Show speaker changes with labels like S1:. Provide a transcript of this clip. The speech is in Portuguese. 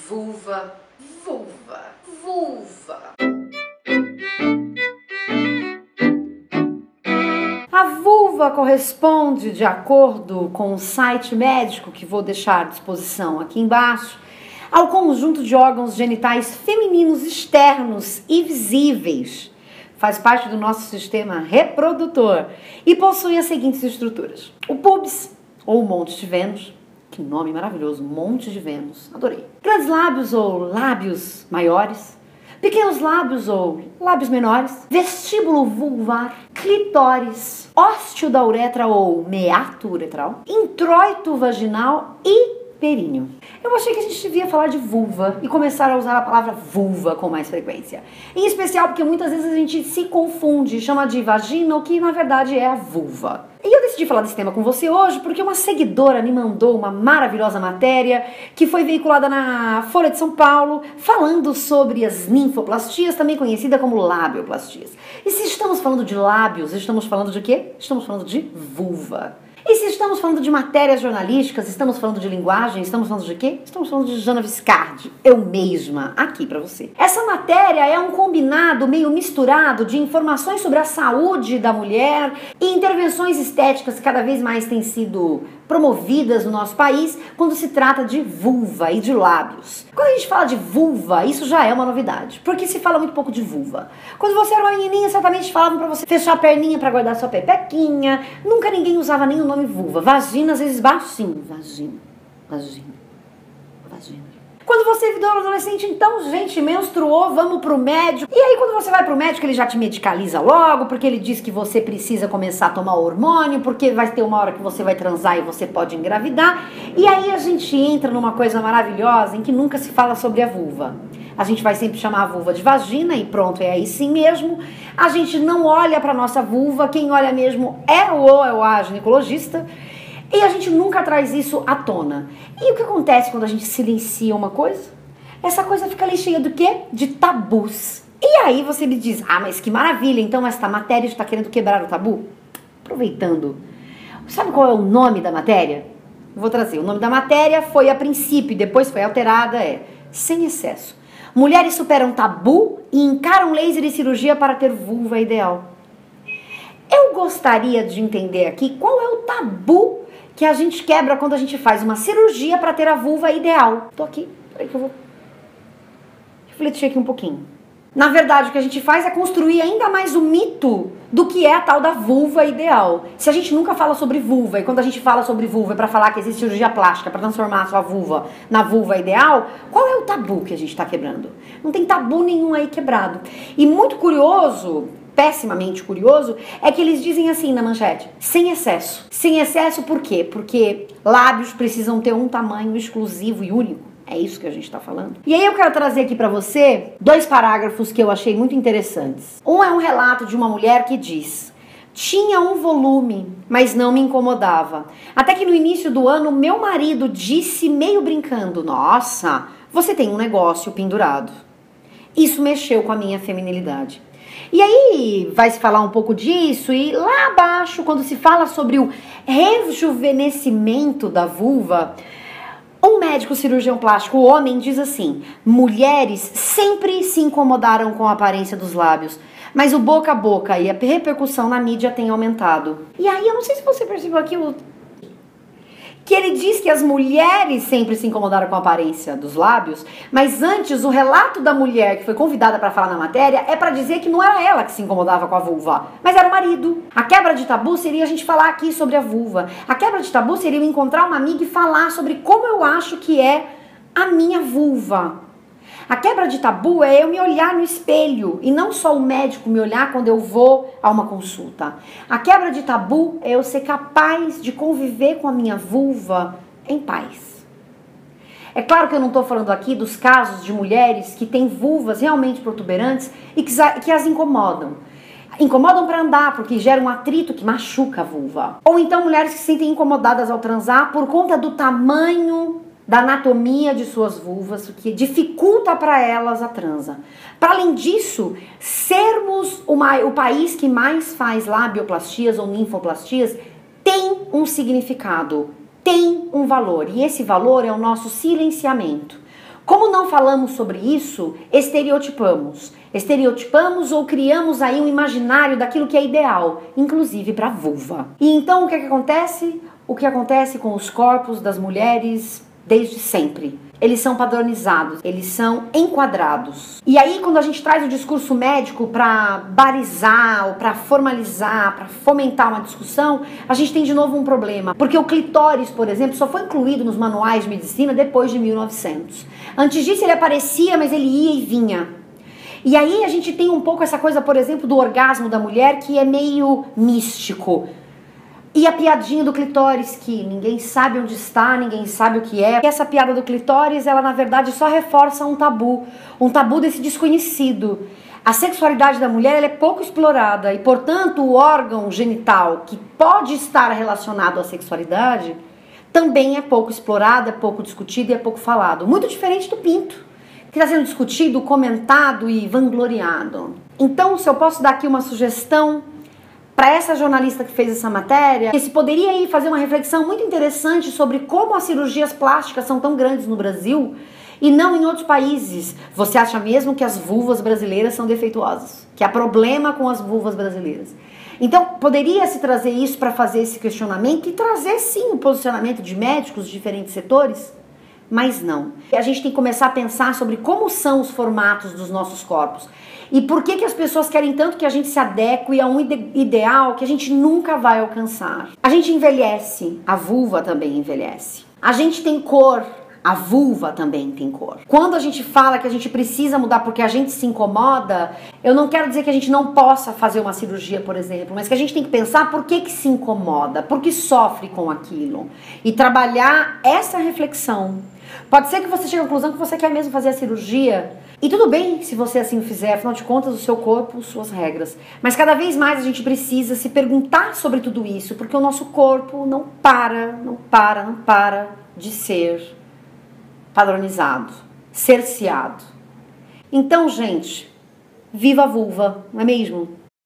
S1: Vulva, vulva, vulva. A vulva corresponde, de acordo com o site médico que vou deixar à disposição aqui embaixo, ao conjunto de órgãos genitais femininos externos e visíveis. Faz parte do nosso sistema reprodutor e possui as seguintes estruturas: o pubis, ou Monte de Vênus. Que nome maravilhoso, Monte de Vênus, adorei. Grandes lábios ou lábios maiores, pequenos lábios ou lábios menores, vestíbulo vulvar, clitóris, ósteo da uretra ou meato uretral, introito vaginal e períneo. Eu achei que a gente devia falar de vulva e começar a usar a palavra vulva com mais frequência. Em especial porque muitas vezes a gente se confunde, chama de vagina, o que na verdade é a vulva. E eu decidi falar desse tema com você hoje porque uma seguidora me mandou uma maravilhosa matéria que foi veiculada na Folha de São Paulo, falando sobre as ninfoplastias, também conhecida como labioplastias. E se estamos falando de lábios, estamos falando de quê? Estamos falando de vulva. E se estamos falando de matérias jornalísticas, estamos falando de linguagem, estamos falando de quê? Estamos falando de Jana Viscardi, eu mesma, aqui pra você. Essa matéria é um combinado meio misturado de informações sobre a saúde da mulher e intervenções estéticas que cada vez mais têm sido promovidas no nosso país quando se trata de vulva e de lábios. Quando a gente fala de vulva, isso já é uma novidade, porque se fala muito pouco de vulva. Quando você era uma menininha, certamente falavam pra você fechar a perninha pra guardar sua pepequinha, nunca ninguém usava nem o nome vulva. Vagina, às vezes baixinho. Vagina, vagina, vagina. Quando você virou adolescente, então, gente, menstruou, vamos pro médico. E aí, quando você vai pro médico, ele já te medicaliza logo, porque ele diz que você precisa começar a tomar hormônio, porque vai ter uma hora que você vai transar e você pode engravidar. E aí a gente entra numa coisa maravilhosa em que nunca se fala sobre a vulva. A gente vai sempre chamar a vulva de vagina e pronto, é aí sim mesmo. A gente não olha pra nossa vulva, quem olha mesmo é o ginecologista. E a gente nunca traz isso à tona. E o que acontece quando a gente silencia uma coisa? Essa coisa fica ali cheia do quê? De tabus. E aí você me diz, ah, mas que maravilha, então esta matéria está querendo quebrar o tabu? Aproveitando, sabe qual é o nome da matéria? Vou trazer, o nome da matéria foi a princípio, depois foi alterada, Sem Excesso. Mulheres superam tabu e encaram laser e cirurgia para ter vulva ideal. Eu gostaria de entender aqui qual é o tabu que a gente quebra quando a gente faz uma cirurgia para ter a vulva ideal. Tô aqui, peraí que eu vou refletir aqui um pouquinho. Na verdade, o que a gente faz é construir ainda mais o mito do que é a tal da vulva ideal. Se a gente nunca fala sobre vulva, e quando a gente fala sobre vulva é para falar que existe cirurgia plástica para transformar a sua vulva na vulva ideal, qual é o tabu que a gente está quebrando? Não tem tabu nenhum aí quebrado. E muito curioso, pessimamente curioso, é que eles dizem assim na manchete: sem excesso. Sem excesso por quê? Porque lábios precisam ter um tamanho exclusivo e único. É isso que a gente está falando. E aí eu quero trazer aqui para você 2 parágrafos que eu achei muito interessantes. Um é um relato de uma mulher que diz: tinha um volume, mas não me incomodava. Até que no início do ano, meu marido disse meio brincando: nossa, você tem um negócio pendurado. Isso mexeu com a minha feminilidade. E aí vai se falar um pouco disso, e lá abaixo, quando se fala sobre o rejuvenescimento da vulva, um médico cirurgião plástico, homem, diz assim: mulheres sempre se incomodaram com a aparência dos lábios, mas o boca a boca e a repercussão na mídia tem aumentado. E aí eu não sei se você percebeu aqui que ele diz que as mulheres sempre se incomodaram com a aparência dos lábios, mas antes o relato da mulher que foi convidada para falar na matéria é para dizer que não era ela que se incomodava com a vulva, mas era o marido. A quebra de tabu seria a gente falar aqui sobre a vulva. A quebra de tabu seria eu encontrar uma amiga e falar sobre como eu acho que é a minha vulva. A quebra de tabu é eu me olhar no espelho e não só o médico me olhar quando eu vou a uma consulta. A quebra de tabu é eu ser capaz de conviver com a minha vulva em paz. É claro que eu não estou falando aqui dos casos de mulheres que têm vulvas realmente protuberantes e que as incomodam. Incomodam para andar porque gera um atrito que machuca a vulva. Ou então mulheres que se sentem incomodadas ao transar por conta do tamanho da anatomia de suas vulvas, o que dificulta para elas a transa. Para além disso, sermos o país que mais faz labioplastias ou ninfoplastias tem um significado, tem um valor, e esse valor é o nosso silenciamento. Como não falamos sobre isso, estereotipamos. Estereotipamos ou criamos aí um imaginário daquilo que é ideal, inclusive para a vulva. E então o que acontece? O que acontece com os corpos das mulheres desde sempre? Eles são padronizados, eles são enquadrados. E aí quando a gente traz o discurso médico para barizar ou para formalizar, para fomentar uma discussão, a gente tem de novo um problema. Porque o clitóris, por exemplo, só foi incluído nos manuais de medicina depois de 1900. Antes disso ele aparecia, mas ele ia e vinha. E aí a gente tem um pouco essa coisa, por exemplo, do orgasmo da mulher que é meio místico. E a piadinha do clitóris, que ninguém sabe onde está, ninguém sabe o que é. E essa piada do clitóris, ela na verdade só reforça um tabu desse desconhecido. A sexualidade da mulher ela é pouco explorada e, portanto, o órgão genital que pode estar relacionado à sexualidade também é pouco explorado, é pouco discutido e é pouco falado. Muito diferente do pinto, que está sendo discutido, comentado e vangloriado. Então, se eu posso dar aqui uma sugestão para essa jornalista que fez essa matéria, que se poderia aí fazer uma reflexão muito interessante sobre como as cirurgias plásticas são tão grandes no Brasil e não em outros países. Você acha mesmo que as vulvas brasileiras são defeituosas? Que há problema com as vulvas brasileiras? Então, poderia se trazer isso para fazer esse questionamento e trazer sim o posicionamento de médicos de diferentes setores? Mas não. A gente tem que começar a pensar sobre como são os formatos dos nossos corpos. E por que as pessoas querem tanto que a gente se adeque a um ideal que a gente nunca vai alcançar. A gente envelhece, a vulva também envelhece. A gente tem cor, a vulva também tem cor. Quando a gente fala que a gente precisa mudar porque a gente se incomoda, eu não quero dizer que a gente não possa fazer uma cirurgia, por exemplo, mas que a gente tem que pensar por que se incomoda, por que sofre com aquilo. E trabalhar essa reflexão. Pode ser que você chegue à conclusão que você quer mesmo fazer a cirurgia. E tudo bem se você assim fizer, afinal de contas, o seu corpo, suas regras. Mas cada vez mais a gente precisa se perguntar sobre tudo isso, porque o nosso corpo não para de ser padronizado, cerceado. Então, gente, viva a vulva, não é mesmo?